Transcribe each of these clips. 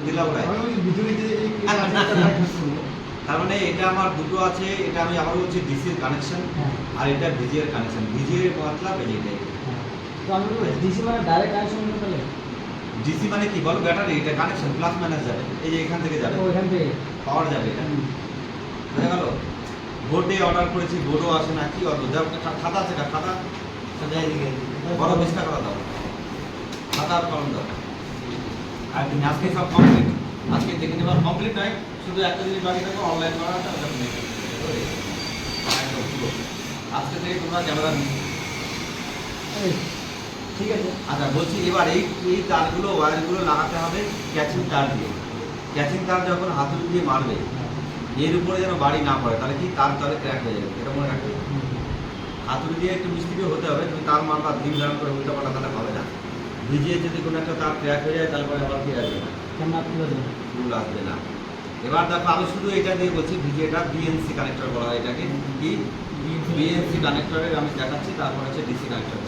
দিলাম ভাই তার মানে এটা আমার দুটো আছে, এটা আমি আবার বলছি ডিসির কানেকশন আর এটা ভিজি এর কানেকশন। ভিজি এর মতলব এইটাই। তো আমি ডিসি মানে ডাইরেক্ট কানেকশন করতে পারলে ডিসি মানে কি বলো, ব্যাটারি এটা কানেকশন প্লাস মাইনাস যাবে, এই যে এখান থেকে যাবে, ওইখান থেকে পাওয়ার যাবে, এটা বুঝা গেল। বোর্ডে অর্ডার করেছি, বোর্ডও আসে না, কি অর্ডার দাও, খাতা আছে না, খাতা বড় বিস্তার করা দাও, খাতা আর কলম দাও। আর আজকে সব কমপ্লিট, আজকে দেখে নেবার কমপ্লিট নয়, শুধু একটা জিনিস বাকি থাকবে অনলাইন করাটা, ওটা একদম পুরো আজকে থেকে তোমরা ক্যামেরা ঠিক আছে। আচ্ছা বলছি, এবার এই এই তারগুলো ওয়্যারগুলো লাগাতে হবে ক্যাচিং তার দিয়ে। ক্যাচিং তার যখন হাতুড়ি দিয়ে মারবে এর উপরে যেন বাড়ি না পড়ে, তাহলে কি তার তাহলে ক্র্যাক হয়ে যাবে, এটা মনে রাখবে। হাতুড়ি দিয়ে একটু মিস্ত্রি হতে হবে, তুমি তার মারবা দিন রান করে উল্টা পাল্টা, তাহলে হবে না। ভিজিয়ে যদি কোনো একটা তার ক্র্যাক হয়ে যায় তারপরে আবার কি আসবে না, ফুল আসবে না। এবার দেখো আমি শুধু এটা দিয়ে বলছি, ভিজিয়েটা বিএনসি কানেক্টর বলা হয় এটাকে, কি বিএনসি কানেক্টরের আমি দেখাচ্ছি, তারপর হচ্ছে ডিসি কানেক্টর।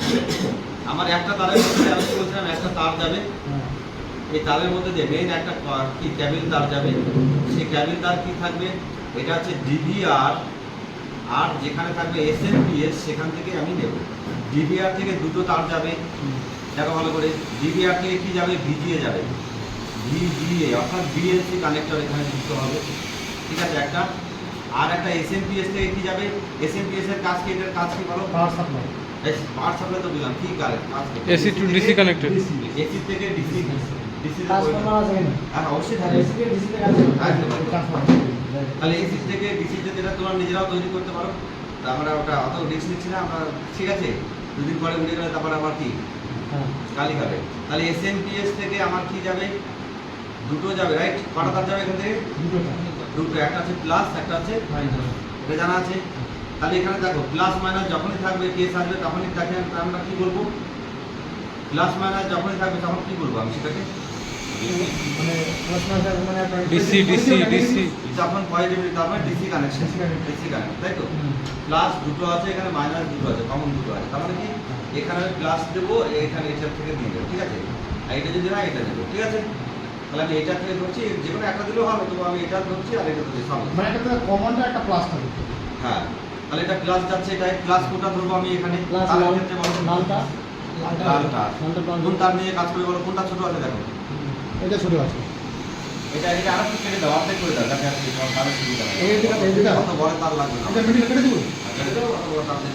আমার একটা তারের মধ্যে আমি বলছিলাম একটা তার যাবে, এই তারের মধ্যে দিয়ে মেইন একটা কি ক্যাবিল তার যাবে, সেই ক্যাবিল তার কি থাকবে, এটা হচ্ছে ডিভিআর, আর যেখানে থাকবে এসএমপিএস সেখান থেকে আমি নেব। ডিভিআর থেকে দুটো তার যাবে, দেখো ভালো করে, ডিভিআর থেকে কি যাবে, ভিজিএ যাবে, ভিজিএ অর্থাৎ বিএনসি কানেক্টর এখানে যুক্ত হবে, ঠিক আছে একটা। আর একটা এসএমপিএস থেকে কি যাবে, এসএমপিএস এর কাজ কি, এটার কাজ কি বলো, পাওয়ার সাপ্লাই। পাওয়ার সাপ্লাই তো দিলাম, কি কাজ AC two DC connected, AC থেকে ডিসি, ডিসি ট্রান্সফরমার আছে কিনা? হ্যাঁ অবশ্যই থাকবে। এসি থেকে ডিসি তে কানেকশন তাহলে এসি থেকে ডিসিতে যেটা তোমরা নিজেরাও তৈরি করতে পারো, তা আমরা ওটা অত রিস্ক নিচ্ছি না আমরা, ঠিক আছে। দুদিন পরে উঠে গেলে তারপর আবার কি গালি খাবে। তাহলে এসএমপিএস থেকে আমার কি যাবে, দুটো যাবে, রাইট? কটা তার যাবে এখান থেকে? দুটো, একটা আছে প্লাস, একটা আছে মাইনাস, এটা জানা আছে। তাহলে এখানে দেখো প্লাস মাইনাস যখনই থাকবে কেস আসবে তখনই তাকে আমরা কি বলবো, প্লাস মাইনাস যখনই থাকবে তখন কি বলবো আমি সেটাকে, মানে প্লাস মাইনাস মানে একটা ডিসি ডিসি ডিসি যখন পজিটিভ তার মানে ডিসি কানেকশন, ডিসি কানেকশন, তাই তো। প্লাস দুটো আছে এখানে, মাইনাস দুটো আছে, কমন দুটো আছে, তার মানে কি এখানে আমি প্লাস দেবো, এখানে এটার থেকে দিয়ে দেবো, ঠিক আছে। আর এটা যদি না এটা দেবো, ঠিক আছে। তাহলে আমি এটা থেকে ধরছি, যে কোনো একটা দিলেও হবে, তবু আমি এটা ধরছি আর এটা ধরছি, সব মানে একটা কমনটা একটা প্লাস থাকে। হ্যাঁ। তাহলে এটা প্লাস যাচ্ছে, এটা প্লাস কোনটা ধরবো আমি এখানে, প্লাস তার ক্ষেত্রে বলো লালটা, লালটা, কোন তার নিয়ে কাজ করে বলো, কোনটা ছোট আছে দেখো, এটা ছোট আছে। এটা এটা আরেকটু কেটে দাও, অর্ধেক করে দাও, যাতে আর কি তার সুবিধা হয়। এই দিকে অত বড় তার লাগবে না, এটা মিডিল কেটে দিব। কেটে দাও, অত বড় তার দিয়ে